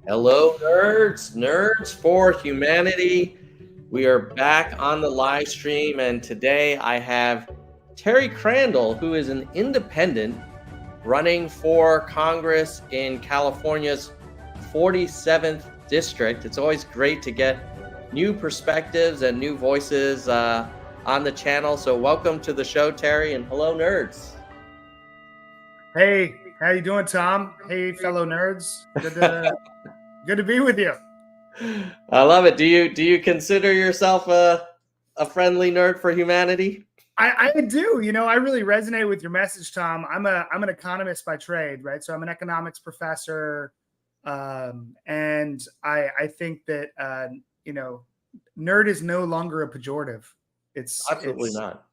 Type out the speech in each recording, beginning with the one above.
Hello, nerds, nerds for humanity. We are back on the live stream, and today I have Terry Crandall, who is an independent running for Congress in California's 47th district. It's always great to get new perspectives and new voices on the channel. So, welcome to the show, Terry, and hello, nerds. Hey, how you doing, Tom? Hey, fellow nerds. Good to be with you. I love it. Do you consider yourself a friendly nerd for humanity? I do. I really resonate with your message, Tom. I'm an economist by trade, right? So I'm an economics professor, and I think that nerd is no longer a pejorative. Absolutely not.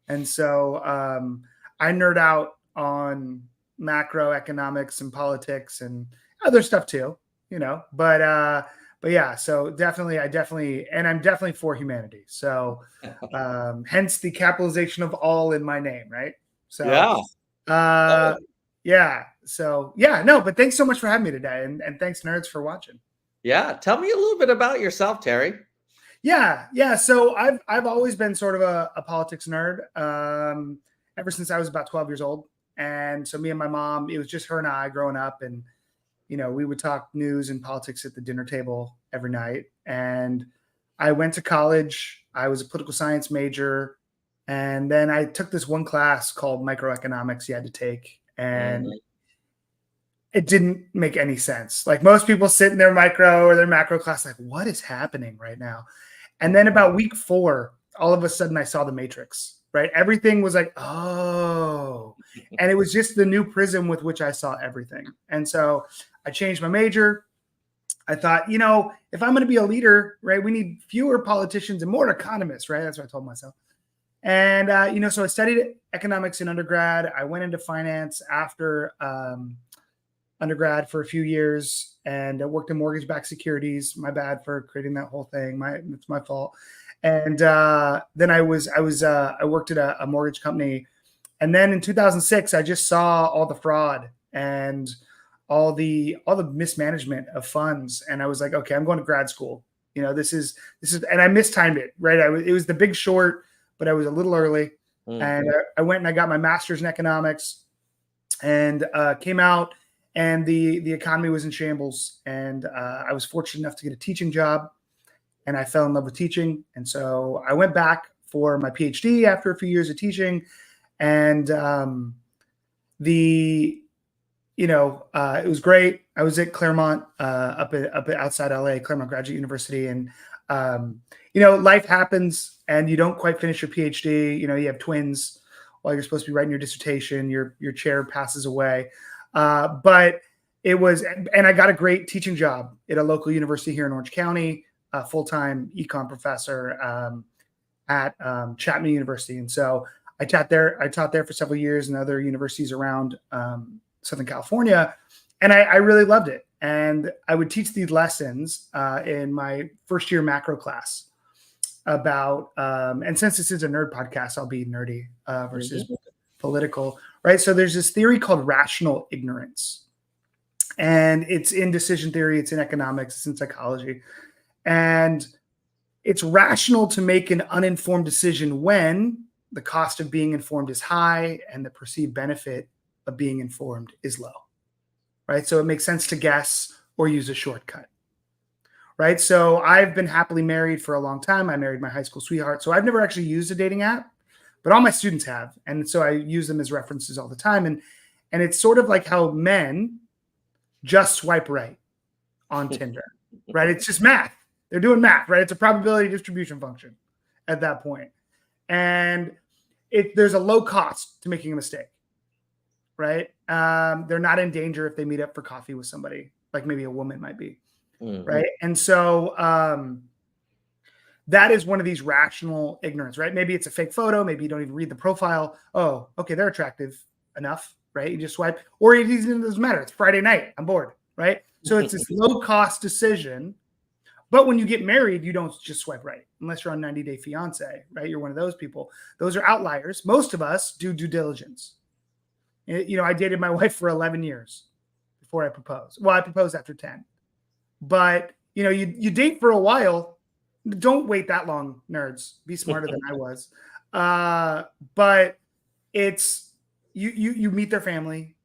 And so I nerd out on macroeconomics and politics and other stuff too, but yeah, so I'm definitely for humanity. So hence the capitalization of all in my name, right? So yeah. No, but thanks so much for having me today, and thanks, nerds, for watching. Yeah, tell me a little bit about yourself, Terry. Yeah. So I've always been sort of a politics nerd ever since I was about 12 years old. And so me and my mom, it was just her and I growing up, and we would talk news and politics at the dinner table every night. And I went to college. I was a political science major, and then I took this one class called microeconomics you had to take, and it didn't make any sense. Like most people sit in their micro or their macro class, like, what is happening right now? And then about week 4, all of a sudden I saw the Matrix, right? Everything was like, oh, and it was just the new prism with which I saw everything. And so I changed my major. I thought, if I'm going to be a leader, right, we need fewer politicians and more economists, right? That's what I told myself. And, so I studied economics in undergrad. I went into finance after undergrad for a few years, and I worked in mortgage-backed securities. My bad for creating that whole thing. It's my fault. And then I worked at a mortgage company. And then in 2006, I just saw all the fraud and all the mismanagement of funds. And I was like, okay, I'm going to grad school. This is, and I mistimed it, right? It was The Big Short, but I was a little early. And I went and I got my master's in economics, and came out, and the economy was in shambles. And I was fortunate enough to get a teaching job, and I fell in love with teaching. And so I went back for my PhD after a few years of teaching. And it was great. I was at Claremont, up outside LA, Claremont Graduate University. And, life happens and you don't quite finish your PhD. You have twins while you're supposed to be writing your dissertation, your chair passes away. But it was, and I got a great teaching job at a local university here in Orange County, a full-time econ professor at Chapman University. And so I taught there for several years in other universities around Southern California, and I really loved it. And I would teach these lessons in my first year macro class about, and since this is a nerd podcast, I'll be nerdy versus political, right? So there's this theory called rational ignorance, and it's in decision theory, it's in economics, it's in psychology. And it's rational to make an uninformed decision when the cost of being informed is high and the perceived benefit of being informed is low, right? So it makes sense to guess or use a shortcut, right? So I've been happily married for a long time. I married my high school sweetheart. So I've never actually used a dating app, but all my students have. And so I use them as references all the time. And it's sort of like how men just swipe right on Tinder, right? It's just math. They're doing math, right? It's a probability distribution function at that point. And there's a low cost to making a mistake, right? They're not in danger if they meet up for coffee with somebody, like maybe a woman might be, right? And so that is one of these rational ignorance, right? Maybe it's a fake photo. Maybe you don't even read the profile. Oh, okay, they're attractive enough, right? You just swipe, or it doesn't matter. It's Friday night. I'm bored, right? So it's this low cost decision. But when you get married, you don't just swipe right, unless you're on 90 Day Fiance, right? You're one of those people. Those are outliers. Most of us do due diligence. I dated my wife for 11 years before I proposed. Well, I proposed after 10. but you date for a while. Don't wait that long, nerds. Be smarter than I was. But it's you meet their family,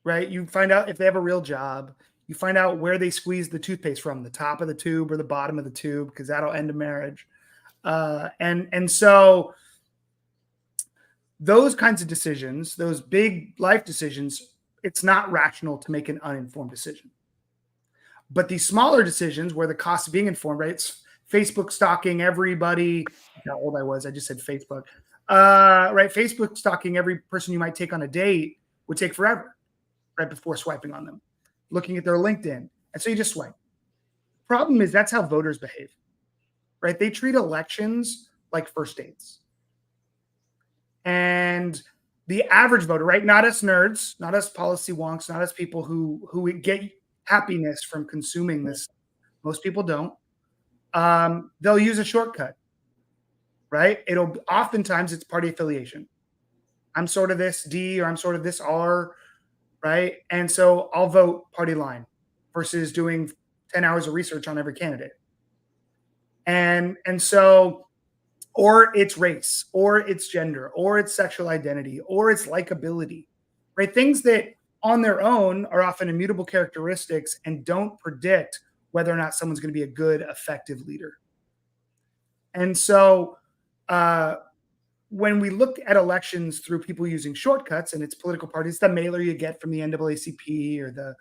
right? You find out if they have a real job. You find out where they squeeze the toothpaste from, the top of the tube or the bottom of the tube, because that'll end a marriage. And so those kinds of decisions, those big life decisions, it's not rational to make an uninformed decision. But these smaller decisions where the cost of being informed, right? It's Facebook stalking everybody. How old I was, I just said Facebook. Right? Facebook stalking every person you might take on a date would take forever, right? Before swiping on them, looking at their LinkedIn. And so you just swipe. Problem is that's how voters behave, right? They treat elections like first dates. And the average voter, right? Not us nerds, not us policy wonks, not us people who get happiness from consuming this. Most people don't. They'll use a shortcut, right? Oftentimes it's party affiliation. I'm sort of this D or I'm sort of this R, right? And so I'll vote party line versus doing 10 hours of research on every candidate. And so, or it's race, or it's gender, or it's sexual identity, or it's likability, right? Things that on their own are often immutable characteristics and don't predict whether or not someone's going to be a good, effective leader. And so when we look at elections through people using shortcuts, and it's political parties, the mailer you get from the NAACP or the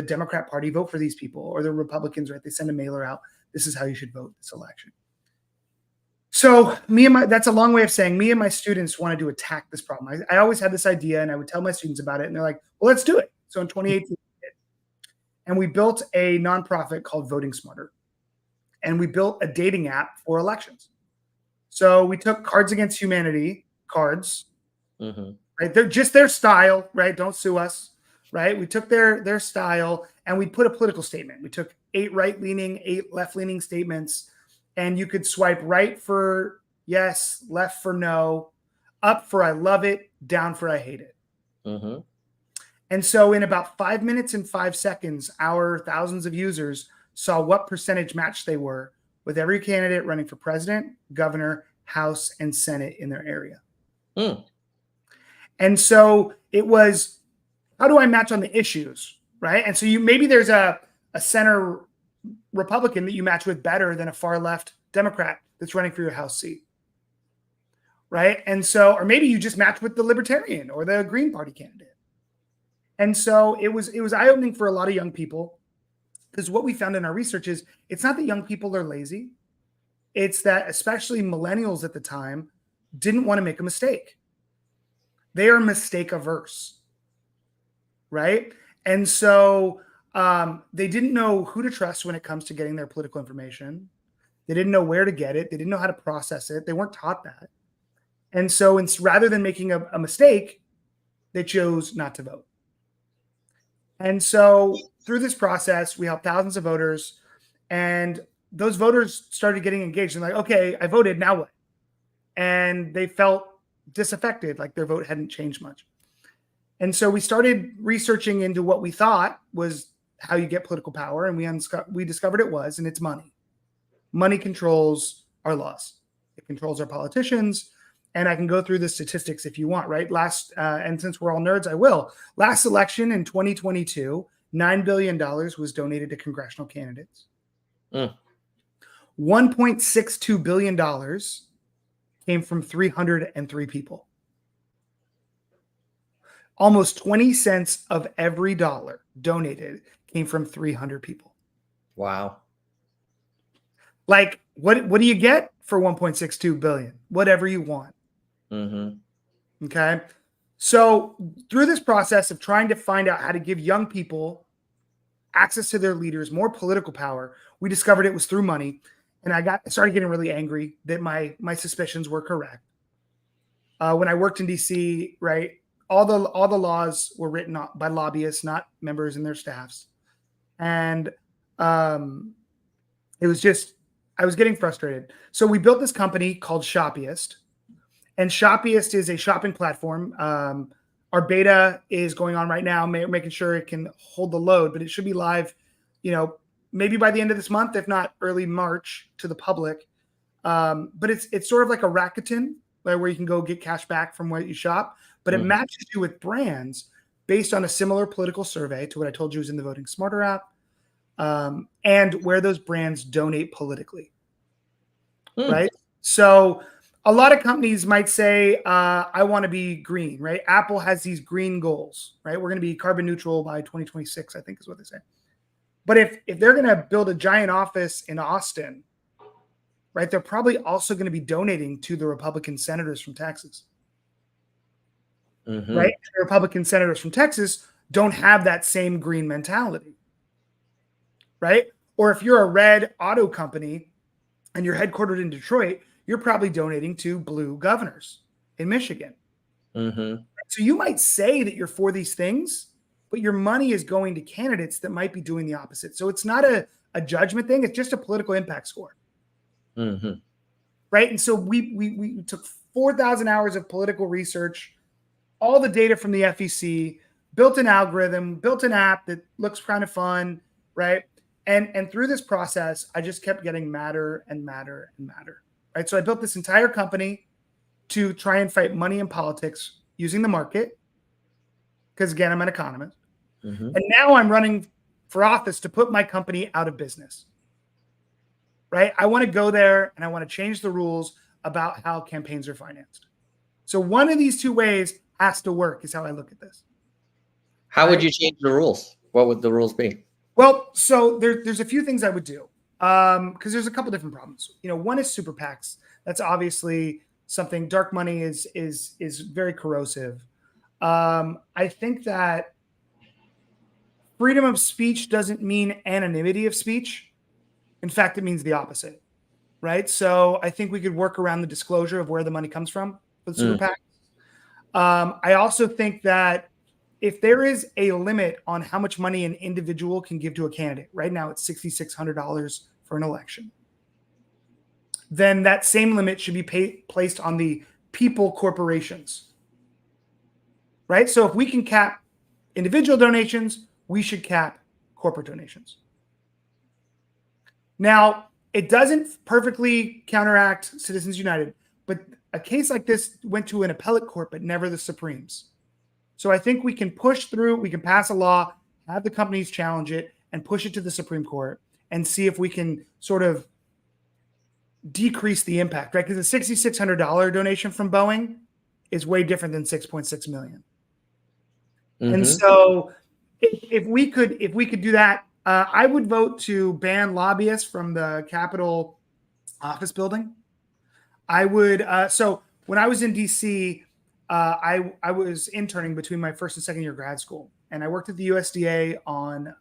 Democrat Party, vote for these people, or the Republicans, right? They send a mailer out. This is how you should vote this election. So that's a long way of saying me and my students wanted to attack this problem. I always had this idea and I would tell my students about it and they're like, well, let's do it. So in 2018, and we built a nonprofit called Voting Smarter. And we built a dating app for elections. So we took Cards Against Humanity cards, right? They're just their style, right? Don't sue us, right? We took their style and we put a political statement. We took 8 right-leaning, 8 left-leaning statements. And you could swipe right for yes, left for no, up for I love it, down for I hate it. And so in about 5 minutes and 5 seconds, our thousands of users saw what percentage match they were with every candidate running for president, governor, House, and Senate in their area. And so it was, how do I match on the issues, right? And so maybe there's a center Republican that you match with better than a far left Democrat that's running for your House seat, right? And so, or maybe you just match with the Libertarian or the Green Party candidate. And so it was eye-opening for a lot of young people, because what we found in our research is it's not that young people are lazy. It's that especially millennials at the time didn't want to make a mistake. They are mistake averse, right? And so they didn't know who to trust when it comes to getting their political information. They didn't know where to get it. They didn't know how to process it. They weren't taught that. And so rather than making a mistake, they chose not to vote. And so through this process, we helped thousands of voters, and those voters started getting engaged and like, okay, I voted, now what? And they felt disaffected, like their vote hadn't changed much. And so we started researching into what we thought was how you get political power, and we discovered it was, and it's money. Money controls our laws. It controls our politicians. And I can go through the statistics if you want, right? And since we're all nerds, I will. Last election in 2022, $9 billion was donated to congressional candidates. $1.62 billion came from 303 people. Almost 20 cents of every dollar donated came from 300 people. Wow. Like, what do you get for 1.62 billion? Whatever you want. Okay. So through this process of trying to find out how to give young people access to their leaders, more political power, we discovered it was through money. And I started getting really angry that my suspicions were correct. When I worked in DC, right, all the laws were written by lobbyists, not members and their staffs. And it was just, I was getting frustrated. So we built this company called Shoppiest. And Shoppiest is a shopping platform. Our beta is going on right now, making sure it can hold the load, but it should be live maybe by the end of this month, if not early March, to the public. But it's sort of like a Rakuten, where you can go get cash back from where you shop, but it matches you with brands based on a similar political survey to what I told you was in the Voting Smarter app, and where those brands donate politically, right? So a lot of companies might say, I want to be green, right? Apple has these green goals, right? We're going to be carbon neutral by 2026, I think is what they say. But if they're going to build a giant office in Austin, right, they're probably also going to be donating to the Republican senators from Texas, right? The Republican senators from Texas don't have that same green mentality, right? Or if you're a red auto company and you're headquartered in Detroit, you're probably donating to blue governors in Michigan. So you might say that you're for these things, but your money is going to candidates that might be doing the opposite. So it's not a judgment thing. It's just a political impact score. Right. And so we took 4,000 hours of political research, all the data from the FEC, built an algorithm, built an app that looks kind of fun. Right. And through this process, I just kept getting madder and madder and madder. Right. So I built this entire company to try and fight money in politics using the market. Because again, I'm an economist. And now I'm running for office to put my company out of business. Right? I want to go there and I want to change the rules about how campaigns are financed. So one of these two ways has to work, is how I look at this. How would you change the rules? What would the rules be? Well, so there's a few things I would do, because there's a couple different problems. One is super PACs. That's obviously something. Dark money is very corrosive. I think that freedom of speech doesn't mean anonymity of speech. In fact, it means the opposite, right? So I think we could work around the disclosure of where the money comes from for the super PAC. I also think that if there is a limit on how much money an individual can give to a candidate, right now it's $6,600 for an election, then that same limit should be placed on the people corporations, right? So if we can cap individual donations, we should cap corporate donations. Now, it doesn't perfectly counteract Citizens United, but a case like this went to an appellate court, but never the Supremes. So I think we can push through, we can pass a law, have the companies challenge it, and push it to the Supreme Court and see if we can sort of decrease the impact, right? Because a $6,600 donation from Boeing is way different than $6.6 million. And so if we could do that, I would vote to ban lobbyists from the Capitol office building. I would. So when I was in DC, I was interning between my first and second year grad school, and I worked at the USDA on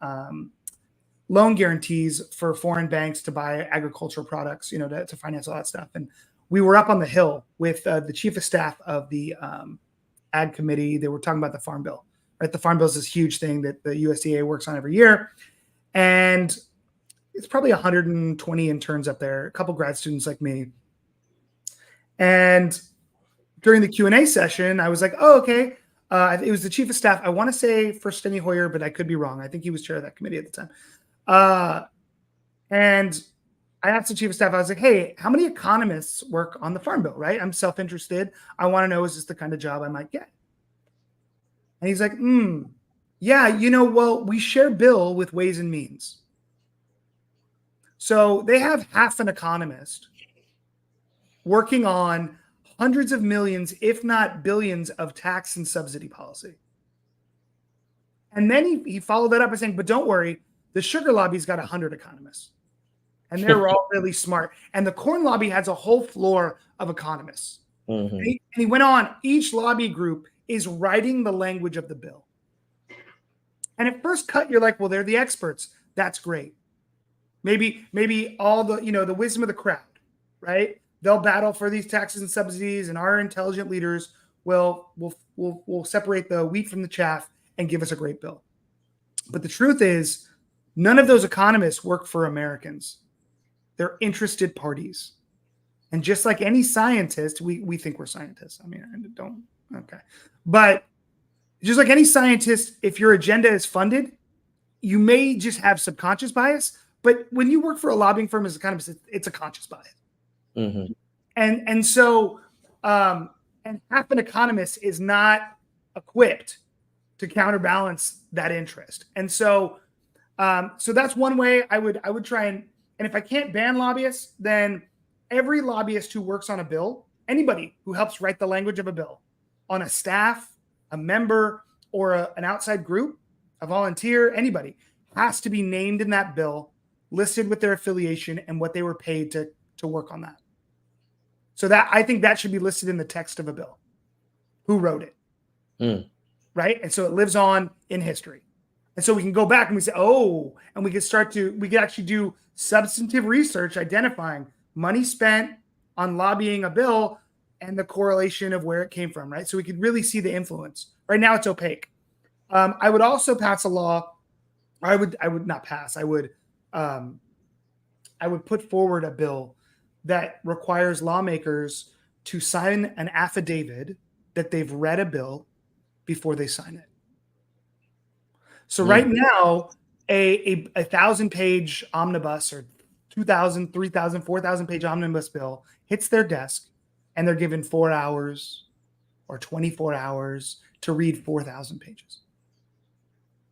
loan guarantees for foreign banks to buy agricultural products, to finance all that stuff. And we were up on the Hill with the chief of staff of the ag committee. They were talking about the Farm Bill. Right, the Farm Bill is this huge thing that the USDA works on every year. And it's probably 120 interns up there, a couple grad students like me. And during the Q&A session, I was like, oh, okay. It was the chief of staff. I want to say for Steny Hoyer, but I could be wrong. I think he was chair of that committee at the time. And I asked the chief of staff, I was like, hey, how many economists work on the Farm Bill, right? I'm self-interested. I want to know, is this the kind of job I might get? And he's like, yeah, well, we share Bill with Ways and Means. So they have half an economist working on hundreds of millions, if not billions, of tax and subsidy policy. And then he followed that up by saying, but don't worry, the sugar lobby's got 100 economists. And they're all really smart. And the corn lobby has a whole floor of economists. And he went on, each lobby group is writing the language of the bill. And at first cut, you're like, well, they're the experts. That's great. Maybe all the, the wisdom of the crowd, right? They'll battle for these taxes and subsidies, and our intelligent leaders will separate the wheat from the chaff and give us a great bill. But the truth is, none of those economists work for Americans. They're interested parties. And just like any scientist, we think we're scientists. I mean, I don't. Okay. But just like any scientist, if your agenda is funded, you may just have subconscious bias, but when you work for a lobbying firm as a kind of, it's a conscious bias. Mm-hmm. And so, and half an economist is not equipped to counterbalance that interest. And so, so that's one way I would try and if I can't ban lobbyists, then every lobbyist who works on a bill, anybody who helps write the language of a bill, on a staff, a member, or an outside group, a volunteer, anybody has to be named in that bill, listed with their affiliation and what they were paid to work on that. So that I think that should be listed in the text of a bill. Who wrote it? Right? And so it lives on in history. And so we can go back and we say, oh, and we could actually do substantive research identifying money spent on lobbying a bill and the correlation of where it came from, right? So we could really see the influence. Right now it's opaque. I would also pass a law. I would not pass. I would put forward a bill that requires lawmakers to sign an affidavit that they've read a bill before they sign it. So right now, a 1,000-page omnibus or 2,000, 3,000, 4,000-page omnibus bill hits their desk, and they're given 4 hours or 24 hours to read 4,000 pages.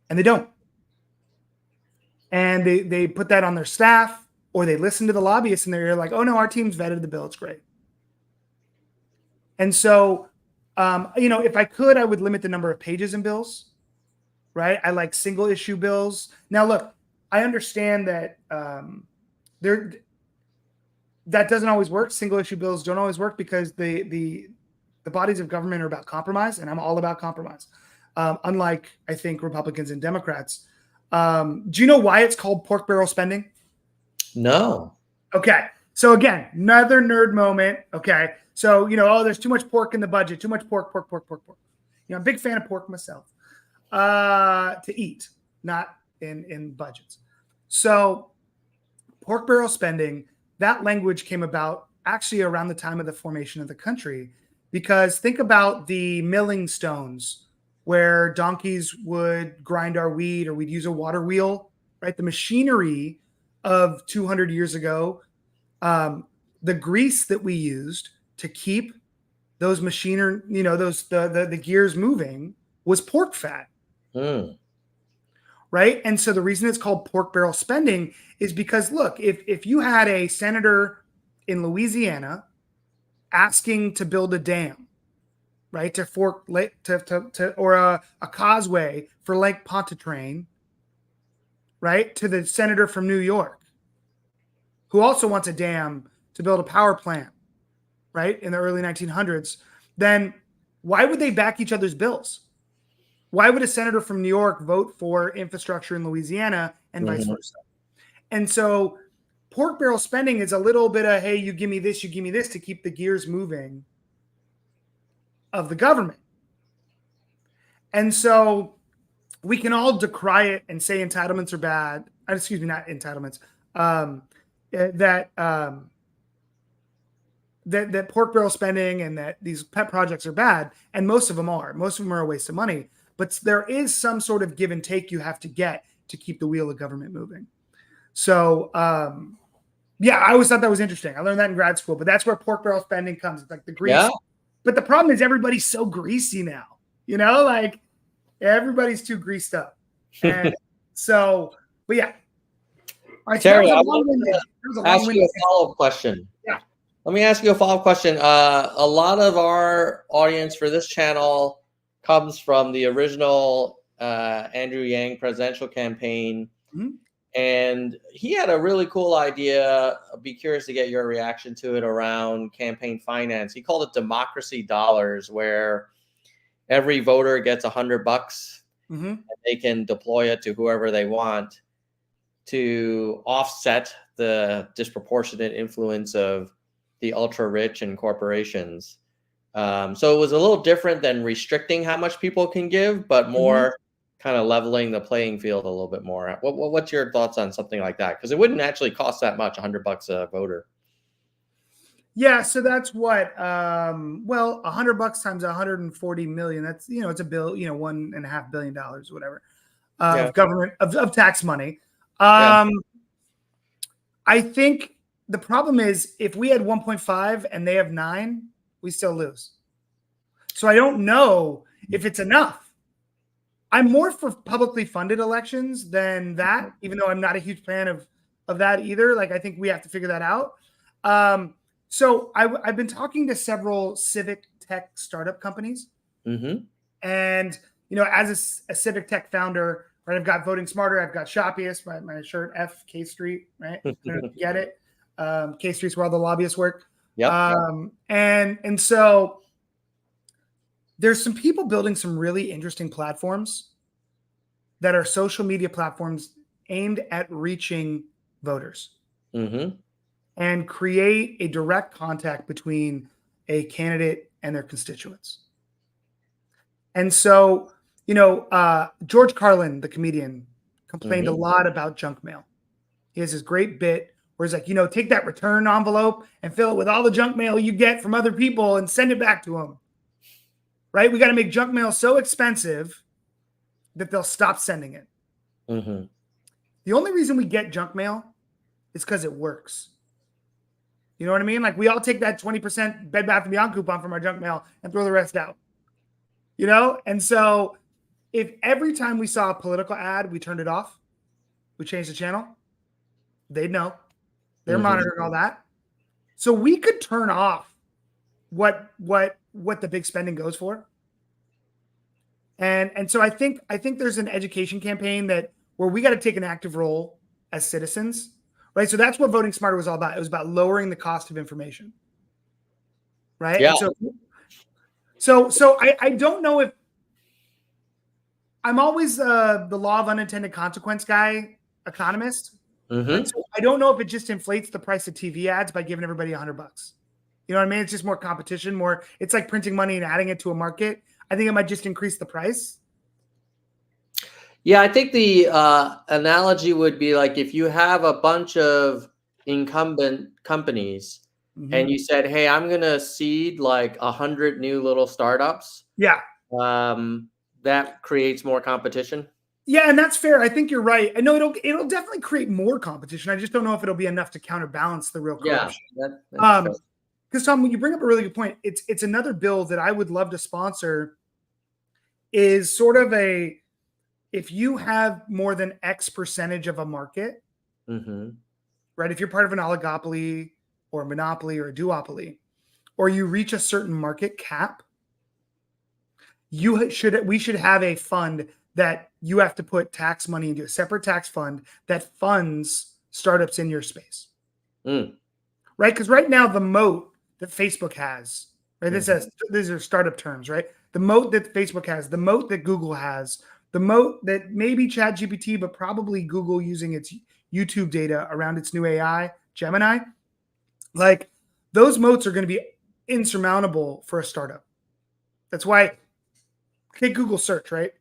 And they don't. And they put that on their staff, or they listen to the lobbyists and they're like, oh no, our team's vetted the bill. It's great. And so, if I could, I would limit the number of pages in bills, right? I like single issue bills. Now, look, I understand that that doesn't always work. Single issue bills don't always work because the bodies of government are about compromise, and I'm all about compromise. Unlike, I think, Republicans and Democrats. Do you know why it's called pork barrel spending? No. Okay. So again, another nerd moment. Okay. So, there's too much pork in the budget, too much pork. I'm a big fan of pork myself, to eat, not in budgets. So pork barrel spending, that language came about actually around the time of the formation of the country, because think about the milling stones where donkeys would grind our wheat, or we'd use a water wheel, right? The machinery of 200 years ago, the grease that we used to keep those the gears moving was pork fat. Right? And so the reason it's called pork barrel spending is because, look, if you had a senator in Louisiana asking to build a dam, right, or a causeway for Lake Pontchartrain, right, to the senator from New York, who also wants a dam to build a power plant, right, in the early 1900s, then why would they back each other's bills? Why would a senator from New York vote for infrastructure in Louisiana and vice versa? And so pork barrel spending is a little bit of, hey, you give me this to keep the gears moving of the government. And so we can all decry it and say entitlements are bad. Excuse me, not entitlements. That pork barrel spending and that these pet projects are bad. And most of them are. Most of them are a waste of money. But there is some sort of give and take you have to get to keep the wheel of government moving. So, I always thought that was interesting. I learned that in grad school, but that's where pork barrel spending comes. It's like the grease. Yeah. But the problem is everybody's so greasy now, like everybody's too greased up. And so, but yeah. All right, Terry, I want to ask you a follow-up question. Yeah. Let me ask you a follow-up question. A lot of our audience for this channel comes from the original Andrew Yang presidential campaign. And he had a really cool idea. I'd be curious to get your reaction to it around campaign finance. He called it democracy dollars, where every voter gets $100 and they can deploy it to whoever they want to offset the disproportionate influence of the ultra rich and corporations. So it was a little different than restricting how much people can give, but more kind of leveling the playing field a little bit more. What's your thoughts on something like that? Because it wouldn't actually cost that much, $100 a voter. Yeah, so that's what, $100 times 140 million. That's, it's a bill, $1.5 billion, whatever. of government of tax money. Yeah. I think the problem is if we had 1.5 and they have 9, we still lose. So I don't know if it's enough. I'm more for publicly funded elections than that, even though I'm not a huge fan of that either. Like, I think we have to figure that out. So I've been talking to several civic tech startup companies. Mm-hmm. And, you know, as a civic tech founder, right, I've got Voting Smarter, I've got Shoppiest, my shirt, K Street, right? I don't know if you get it. K Street's where all the lobbyists work. Yep. And so there's some people building some really interesting platforms that are social media platforms aimed at reaching voters and create a direct contact between a candidate and their constituents. And so, you know, George Carlin, the comedian, complained a lot about junk mail. He has this great bit where he's like, you know, take that return envelope and fill it with all the junk mail you get from other people and send it back to them. Right? We got to make junk mail so expensive that they'll stop sending it. The only reason we get junk mail is because it works. You know what I mean? Like, we all take that 20% Bed Bath & Beyond coupon from our junk mail and throw the rest out. You know? And so if every time we saw a political ad, we turned it off, we changed the channel, they'd know. They're monitoring all that. So we could turn off what the big spending goes for. And so I think there's an education campaign where we got to take an active role as citizens, right? So that's what Voting Smarter was all about. It was about lowering the cost of information, right? Yeah. And so I don't know if I'm always the law of unintended consequence guy, economist. Right? So I don't know if it just inflates the price of TV ads by giving everybody $100. You know what I mean? It's just more competition, it's like printing money and adding it to a market. I think it might just increase the price. Yeah, I think the analogy would be like if you have a bunch of incumbent companies and you said, hey, I'm going to seed like 100 new little startups. Yeah. That creates more competition. Yeah, and that's fair. I think you're right. I know it'll definitely create more competition. I just don't know if it'll be enough to counterbalance the real corruption. Yeah, because Tom, when you bring up a really good point, it's another bill that I would love to sponsor. Is sort of if you have more than X percentage of a market, right? If you're part of an oligopoly or a monopoly or a duopoly, or you reach a certain market cap, we should have a fund that you have to put tax money into, a separate tax fund that funds startups in your space. Right? Because right now the moat that Facebook has, right? These are startup terms, right? The moat that Facebook has, the moat that Google has, the moat that maybe ChatGPT, but probably Google using its YouTube data around its new AI, Gemini. Like, those moats are going to be insurmountable for a startup. That's why, take Google search, right?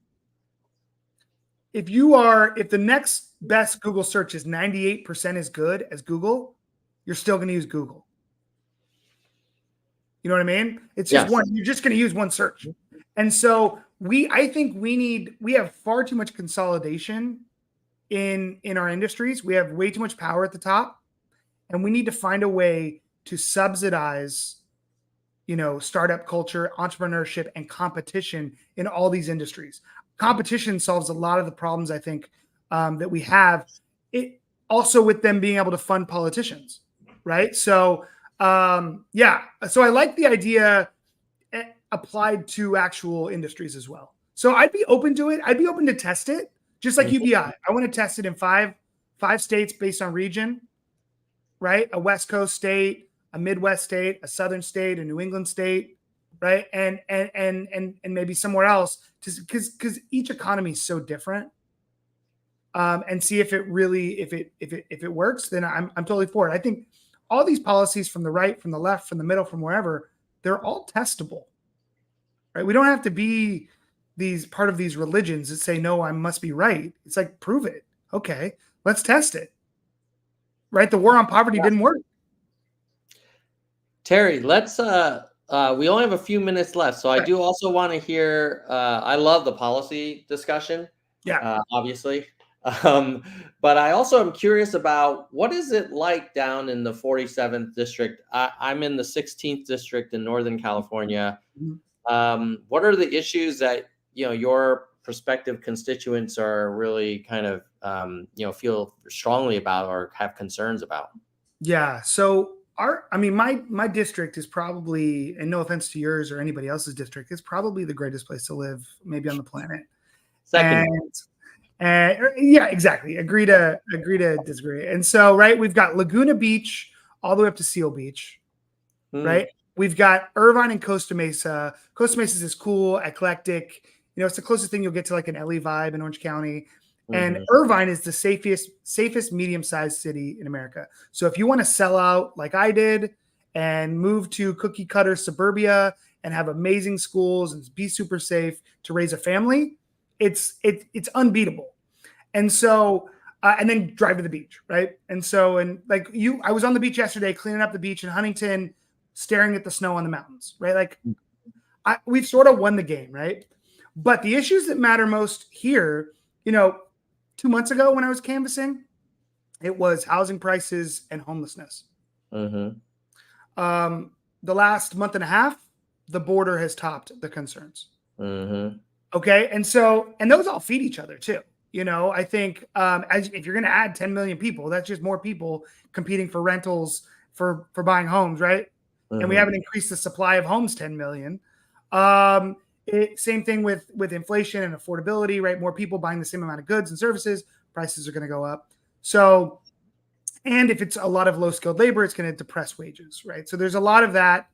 If the next best Google search is 98% as good as Google, you're still going to use Google. You know what I mean? It's just one. You're just going to use one search. And so I think we have far too much consolidation in our industries. We have way too much power at the top, and we need to find a way to subsidize, you know, startup culture, entrepreneurship, and competition in all these industries. Competition solves a lot of the problems, I think, that we have. It also with them being able to fund politicians, right? So, so I like the idea applied to actual industries as well. So I'd be open to it. I'd be open to test it, just like UBI. I want to test it in five states based on region, right? A West Coast state, a Midwest state, a Southern state, a New England state, right? And maybe somewhere else, because each economy is so different. And see if it really, if it works, then I'm totally for it. I think all these policies from the right, from the left, from the middle, from wherever, they're all testable, right? We don't have to be part of these religions that say, no, I must be right. It's like, prove it. Okay, let's test it. Right? The war on poverty didn't work. Terry, let's we only have a few minutes left, so I do also want to hear I love the policy discussion. Yeah. obviously. Um, but I also am curious about what is it like down in the 47th district? I'm in the 16th district in Northern California. Mhm. What are the issues that your prospective constituents are really kind of feel strongly about or have concerns about? Yeah. So I mean, my district is probably, and no offense to yours or anybody else's district, is probably the greatest place to live, maybe on the planet. Second, And yeah, exactly. Agree to disagree. And so, right, we've got Laguna Beach all the way up to Seal Beach, mm, right? We've got Irvine and Costa Mesa. Costa Mesa is this cool, eclectic. It's the closest thing you'll get to like an LA vibe in Orange County. And hmm Irvine is the safest medium-sized city in America. So if you want to sell out like I did and move to cookie cutter suburbia and have amazing schools and be super safe to raise a family, it's unbeatable. And so and then drive to the beach, right? And so, and like I was on the beach yesterday cleaning up the beach in Huntington, staring at the snow on the mountains, right? Like we've sort of won the game, right? But the issues that matter most here, 2 months ago when I was canvassing, it was housing prices and homelessness. hmm The last month and a half, the border has topped the concerns. hmm Okay. And those all feed each other too. I think if you're going to add 10 million people, that's just more people competing for rentals for buying homes, right? And we hmm haven't increased the supply of homes 10 million. Same thing with inflation and affordability, right? More people buying the same amount of goods and services, prices are going to go up. So, and if it's a lot of low skilled labor, it's going to depress wages, right? So there's a lot of that.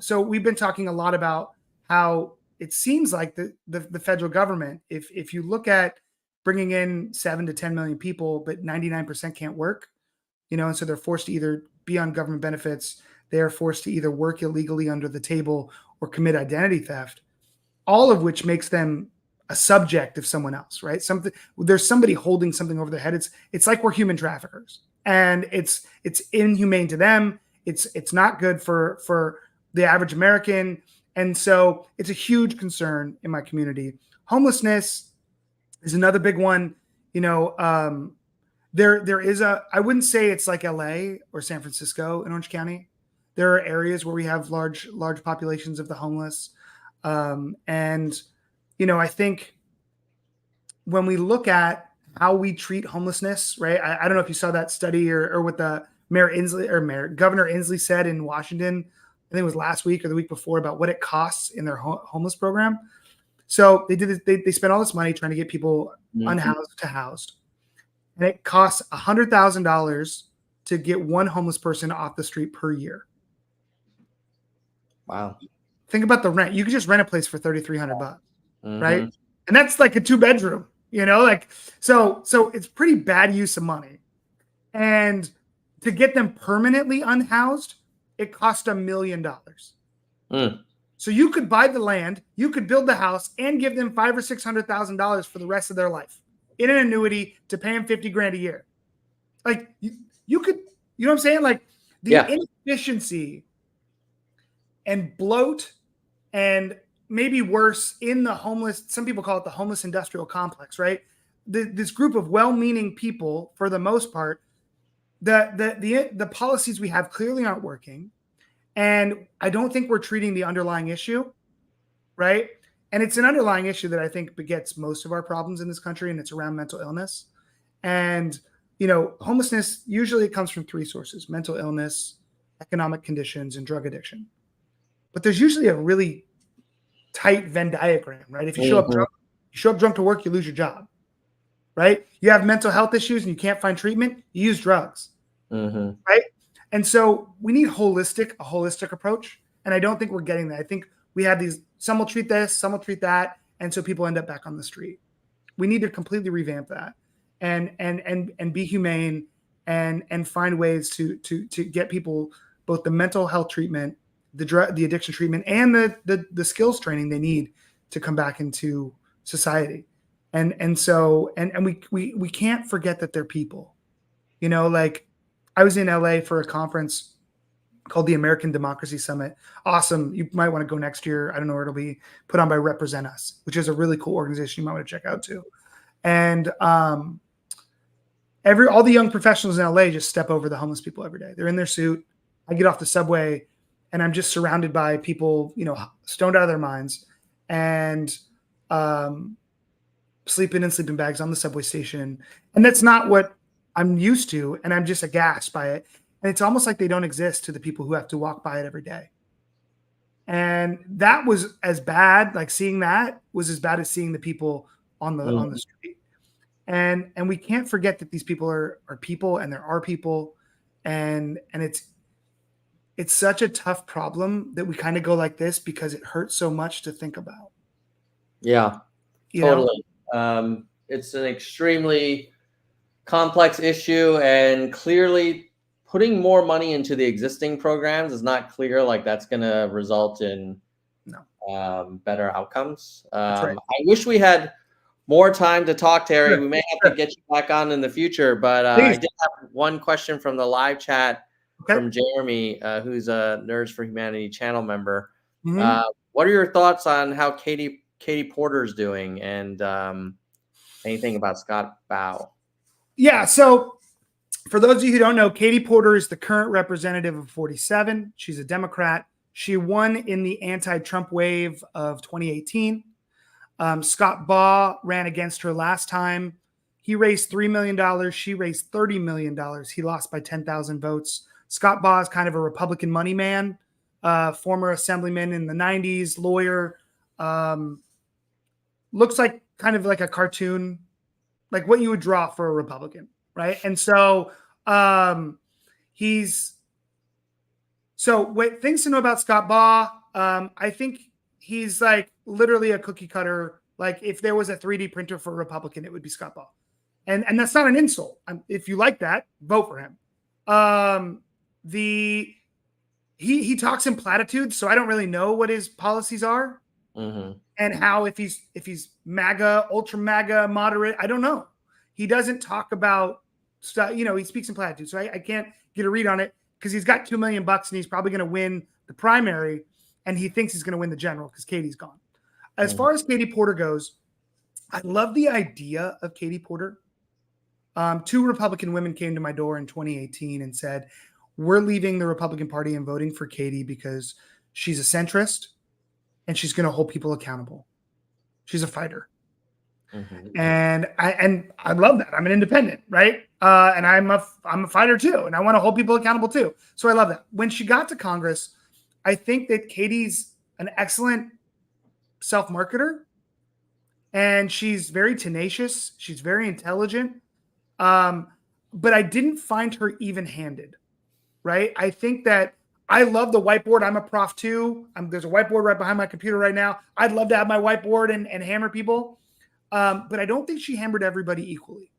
So we've been talking a lot about how it seems like the federal government, if you look at bringing in 7 to 10 million people, but 99% can't work, and so they're forced to either be on government benefits, they are forced to either work illegally under the table or commit identity theft, all of which makes them a subject of someone else, right? There's somebody holding something over their head. It's like we're human traffickers, and it's inhumane to them. It's not good for the average American, and so it's a huge concern in my community. Homelessness is another big one. There is I wouldn't say it's like LA or San Francisco in Orange County. There are areas where we have large populations of the homeless. And I think when we look at how we treat homelessness, right? I don't know if you saw that study or what the Governor Inslee said in Washington, I think it was last week or the week before, about what it costs in their homeless program. So they spent all this money trying to get people unhoused to housed. And it costs $100,000 to get one homeless person off the street per year. Wow. Think about the rent. You could just rent a place for $3,300, right? hmm And that's like a 2-bedroom, like so it's pretty bad use of money. And to get them permanently unhoused, it cost $1 million. Mm. So you could buy the land, you could build the house, and give them $500,000 or $600,000 for the rest of their life in an annuity to pay them $50,000 a year. Like you could, you know what I'm saying? Like the inefficiency and bloat and maybe worse in the homeless, some people call it the homeless industrial complex, right? This group of well-meaning people, for the most part, the policies we have clearly aren't working. And I don't think we're treating the underlying issue, right? And it's an underlying issue that I think begets most of our problems in this country, and it's around mental illness. And, homelessness, usually it comes from 3 sources: mental illness, economic conditions, and drug addiction. But there's usually a really tight Venn diagram, right? If you show up drunk to work, you lose your job, right? You have mental health issues and you can't find treatment, you use drugs, right? And so we need a holistic approach. And I don't think we're getting that. I think we have these, some will treat this, some will treat that. And so people end up back on the street. We need to completely revamp that and be humane and find ways to get people both the mental health treatment, the addiction treatment, and the skills training they need to come back into society. And so we can't forget that they're people. Like I was in LA for a conference called the American Democracy Summit. Awesome. You might want to go next year. I don't know where it'll be, put on by Represent Us, which is a really cool organization you might want to check out too. And all the young professionals in LA just step over the homeless people every day. They're in their suit. I get off the subway and I'm just surrounded by people, stoned out of their minds and sleeping in sleeping bags on the subway station. And that's not what I'm used to. And I'm just aghast by it. And it's almost like they don't exist to the people who have to walk by it every day. And that was as bad, like seeing that was as bad as seeing the people on the street. And we can't forget that these people are people, and there are people, and it's such a tough problem that we kind of go like this because it hurts so much to think about. Yeah, totally. It's an extremely complex issue, and clearly putting more money into the existing programs is not clear like that's going to result in better outcomes. Right. I wish we had more time to talk, Terry. Sure. We may have to get you back on in the future, but I did have one question from the live chat from Jeremy, who's a Nerds for Humanity channel member. What are your thoughts on how Katie Porter's doing, and anything about Scott Baugh? Yeah, so for those of you who don't know, Katie Porter is the current representative of 47. She's a Democrat. She won in the anti-Trump wave of 2018. Scott Baugh ran against her last time. He raised $3 million. She raised $30 million. He lost by 10,000 votes. Scott Baugh is kind of a Republican money man, former assemblyman in the 90s, lawyer. Looks like kind of like a cartoon, like what you would draw for a Republican, right? And so what things to know about Scott Baugh, I think he's like literally a cookie cutter. Like if there was a 3D printer for a Republican, it would be Scott Baugh. And that's not an insult. If you like that, vote for him. He talks in platitudes, so I don't really know what his policies are. And how if he's MAGA, ultra MAGA, moderate, I don't know. He doesn't talk about stuff, he speaks in platitudes. So I can't get a read on it because he's got $2 million and he's probably going to win the primary, and he thinks he's going to win the general because Katie's gone. As far as Katie Porter goes, I love the idea of Katie Porter. 2 Republican women came to my door in 2018 and said, we're leaving the Republican Party and voting for Katie because she's a centrist and she's going to hold people accountable. She's a fighter. And I love that. I'm an independent, right? And I'm a fighter too, and I want to hold people accountable too. So I love that. When she got to Congress, I think that Katie's an excellent self-marketer, and she's very tenacious. She's very intelligent, but I didn't find her even-handed, right? I think that I love the whiteboard. I'm a prof too. There's a whiteboard right behind my computer right now. I'd love to have my whiteboard and hammer people. But I don't think she hammered everybody equally,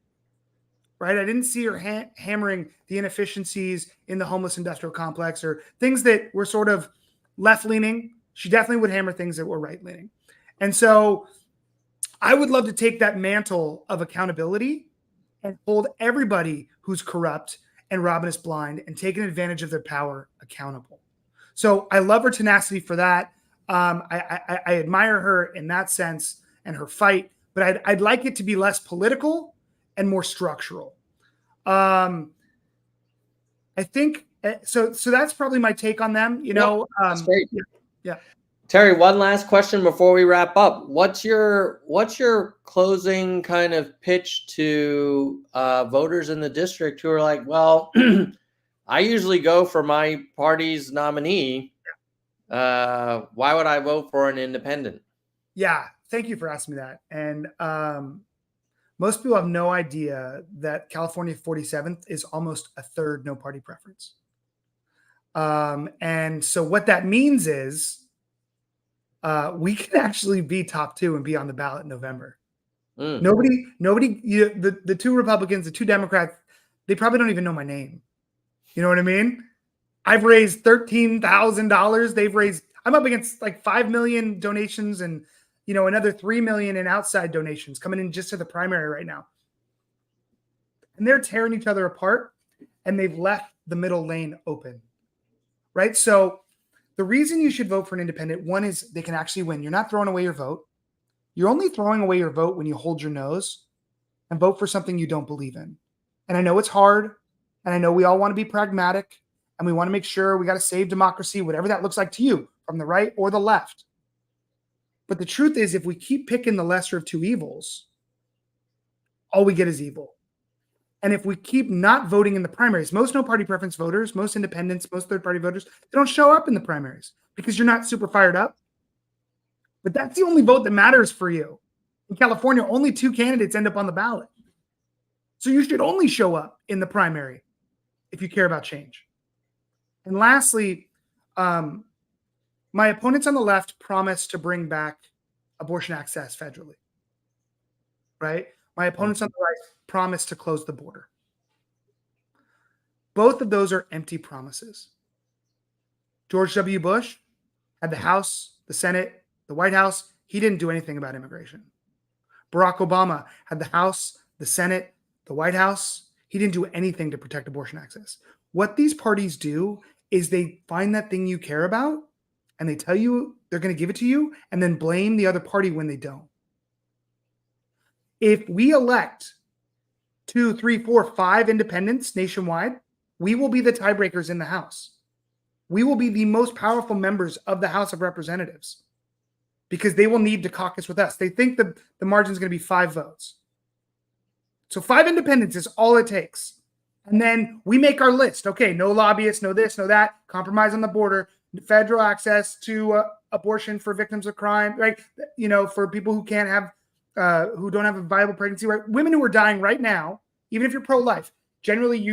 right? I didn't see her hammering the inefficiencies in the homeless industrial complex or things that were sort of left-leaning. She definitely would hammer things that were right-leaning. And so I would love to take that mantle of accountability and hold everybody who's corrupt and robbing us blind and taking advantage of their power accountable. So I love her tenacity for that. I admire her in that sense and her fight, but I'd like it to be less political and more structural. I think so. So that's probably my take on them. That's great. Yeah. Terry, one last question before we wrap up. What's your closing kind of pitch to voters in the district who are like, well, I usually go for my party's nominee. Why would I vote for an independent? Yeah, thank you for asking me that. And most people have no idea that California 47th is almost a third no party preference. And so what that means is we can actually be top 2 and be on the ballot in November. Nobody, the 2 Republicans, the 2 Democrats, they probably don't even know my name. You know what I mean? I've raised $13,000. I'm up against like 5 million donations and, another 3 million in outside donations coming in just to the primary right now. And they're tearing each other apart, and they've left the middle lane open, right? So the reason you should vote for an independent, one is they can actually win. You're not throwing away your vote. You're only throwing away your vote when you hold your nose and vote for something you don't believe in. And I know it's hard, and I know we all want to be pragmatic, and we want to make sure we got to save democracy, whatever that looks like to you, from the right or the left. But the truth is, if we keep picking the lesser of two evils, all we get is evil. And if we keep not voting in the primaries, most no party preference voters, most independents, most third party voters, they don't show up in the primaries because you're not super fired up. But that's the only vote that matters for you. In California, only 2 candidates end up on the ballot. So you should only show up in the primary if you care about change. And lastly, my opponents on the left promised to bring back abortion access federally, right? My opponents on the right promised to close the border. Both of those are empty promises. George W. Bush had the House, the Senate, the White House. He didn't do anything about immigration. Barack Obama had the House, the Senate, the White House. He didn't do anything to protect abortion access. What these parties do is they find that thing you care about and they tell you they're going to give it to you and then blame the other party when they don't. If we elect 2, 3, 4, 5 independents nationwide, we will be the tiebreakers in the House. We will be the most powerful members of the House of Representatives because they will need to caucus with us. They think the margin is going to be 5 votes. So 5 independents is all it takes. And then we make our list. Okay, no lobbyists, no this, no that, compromise on the border, federal access to abortion for victims of crime, right? You know, for people who can't have, who don't have a viable pregnancy, right? Women who are dying right now, even if you're pro-life, generally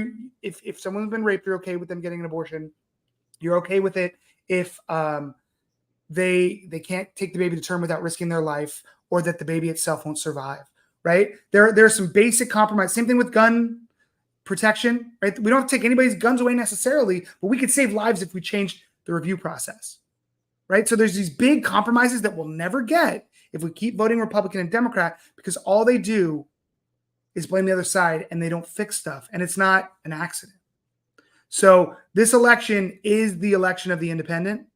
if someone's been raped, you're okay with them getting an abortion. You're okay with it if they can't take the baby to term without risking their life or that the baby itself won't survive, right? There's some basic compromise. Same thing with gun protection, right? We don't have to take anybody's guns away necessarily, but we could save lives if we changed the review process, right? So there's these big compromises that we'll never get if we keep voting Republican and Democrat because all they do is blame the other side and they don't fix stuff. And it's not an accident. So this election is the election of the independent.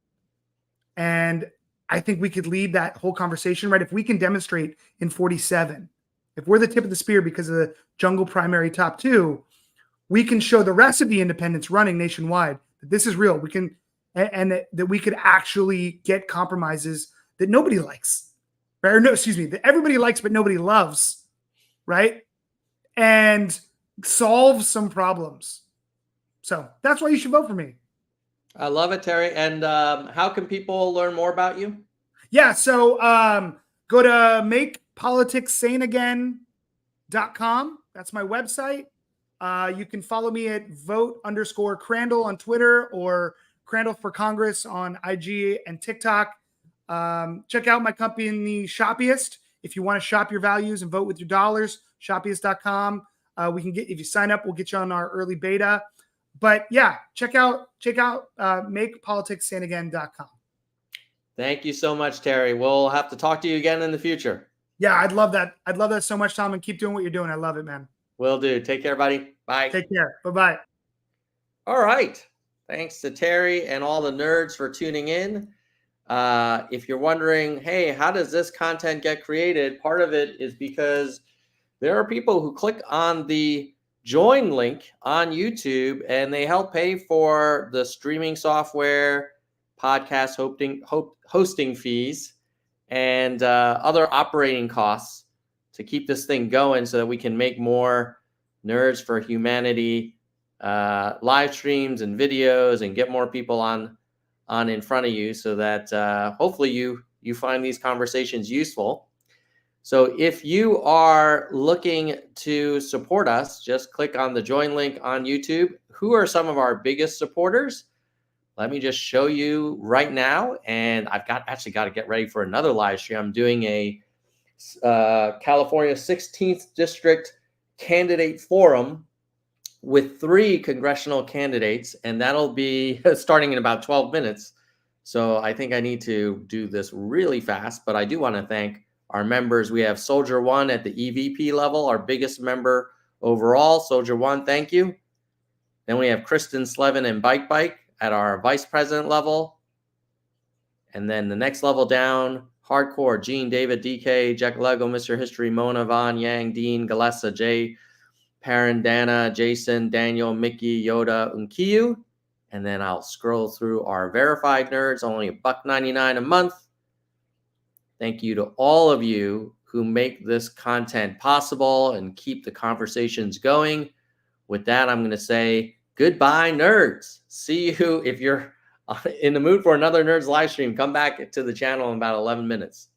And I think we could lead that whole conversation, right? If we can demonstrate in 47, if we're the tip of the spear because of the jungle primary top 2, we can show the rest of the independents running nationwide that this is real. We can, and that we could actually get compromises that nobody likes, right? Or no, excuse me, that everybody likes, but nobody loves, right? And solve some problems. So that's why you should vote for me. I love it, Terry. And how can people learn more about you? Yeah, so go to makepoliticssaneagain.com. That's my website. You can follow me at vote_Crandall on Twitter or Crandall for Congress on IG and TikTok. Check out my company, Shoppiest. If you want to shop your values and vote with your dollars, shoppiest.com. We can get, if you sign up, we'll get you on our early beta. But yeah, check out makepoliticssaneagain.com. Thank you so much, Terry. We'll have to talk to you again in the future. Yeah, I'd love that. I'd love that so much, Tom, and keep doing what you're doing. I love it, man. Will do. Take care, buddy. Bye. Take care. Bye-bye. All right. Thanks to Terry and all the nerds for tuning in. If you're wondering, hey, how does this content get created? Part of it is because there are people who click on the join link on YouTube and they help pay for the streaming software, podcast hosting fees, and other operating costs to keep this thing going so that we can make more Nerds for Humanity live streams and videos and get more people on in front of you so that hopefully you find these conversations useful. So if you are looking to support us, just click on the join link on YouTube. Who are some of our biggest supporters? Let me just show you right now. And I've actually got to get ready for another live stream. I'm doing a California 16th District Candidate Forum with 3 congressional candidates, and that'll be starting in about 12 minutes. So I think I need to do this really fast, but I do want to thank our members. We have Soldier One at the EVP level, our biggest member overall. Soldier One, thank you. Then we have Kristen Slevin and Bike at our vice president level. And then the next level down, Hardcore, Gene, David, DK, Jack Lego, Mr. History, Mona, Von, Yang, Dean, Galessa, Jay, Parandana, Jason, Daniel, Mickey, Yoda, Unkiyu. And then I'll scroll through our verified nerds, only $1.99 a month. Thank you to all of you who make this content possible and keep the conversations going. With that, I'm going to say goodbye, nerds. See you if you're in the mood for another Nerds live stream. Come back to the channel in about 11 minutes.